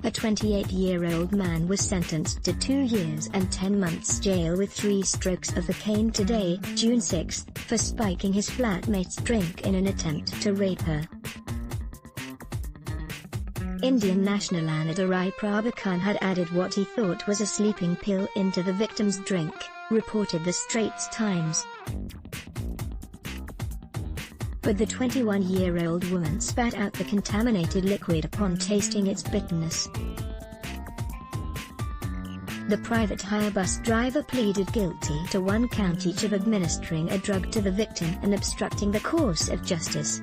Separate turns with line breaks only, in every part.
A 28-year-old man was sentenced to 2 years and 10 months jail with 3 strokes of the cane today, June 6, for spiking his flatmate's drink in an attempt to rape her. Indian national Anadurai Prabhakhan had added what he thought was a sleeping pill into the victim's drink, reported the Straits Times. But the 21-year-old woman spat out the contaminated liquid upon tasting its bitterness. The private hire bus driver pleaded guilty to 1 count each of administering a drug to the victim and obstructing the course of justice.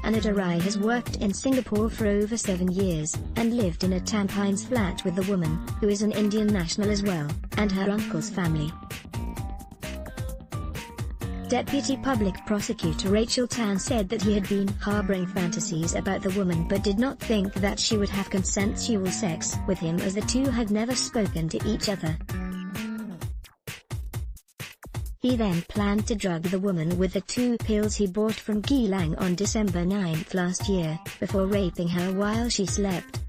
Anadurai has worked in Singapore for over 7 years, and lived in a Tampines flat with the woman, who is an Indian national as well, and her uncle's family. Deputy Public Prosecutor Rachel Tan said that he had been harboring fantasies about the woman but did not think that she would have consensual sex with him, as the two had never spoken to each other. He then planned to drug the woman with the 2 pills he bought from Geylang on December 9 last year, before raping her while she slept.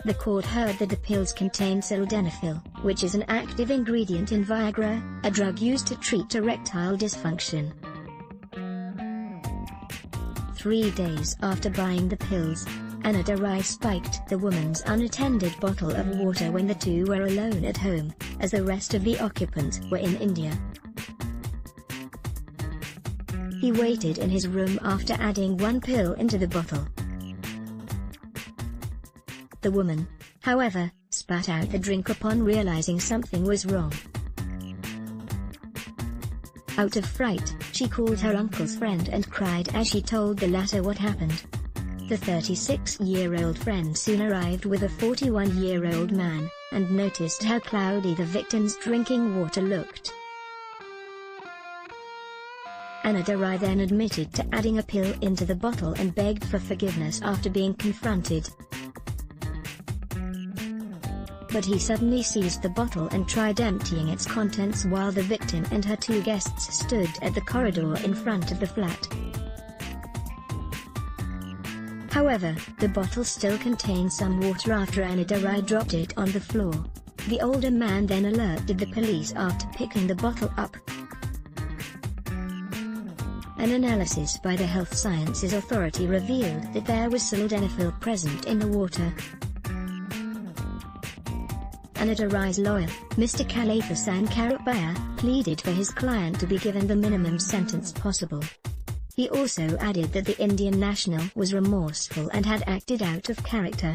The court heard that the pills contained sildenafil, which is an active ingredient in Viagra, a drug used to treat erectile dysfunction. 3 days after buying the pills, Anadurai spiked the woman's unattended bottle of water when the two were alone at home, as the rest of the occupants were in India. He waited in his room after adding 1 pill into the bottle. The woman, however, spat out the drink upon realizing something was wrong. Out of fright, she called her uncle's friend and cried as she told the latter what happened. The 36-year-old friend soon arrived with a 41-year-old man, and noticed how cloudy the victim's drinking water looked. Anadurai then admitted to adding a pill into the bottle and begged for forgiveness after being confronted. But he suddenly seized the bottle and tried emptying its contents while the victim and her 2 guests stood at the corridor in front of the flat. However, the bottle still contained some water after Anadurai dropped it on the floor. The older man then alerted the police after picking the bottle up. An analysis by the Health Sciences Authority revealed that there was sildenafil present in the water. Anadurai's lawyer, Mr. Kalaithasan Karupaya, pleaded for his client to be given the minimum sentence possible. He also added that the Indian national was remorseful and had acted out of character.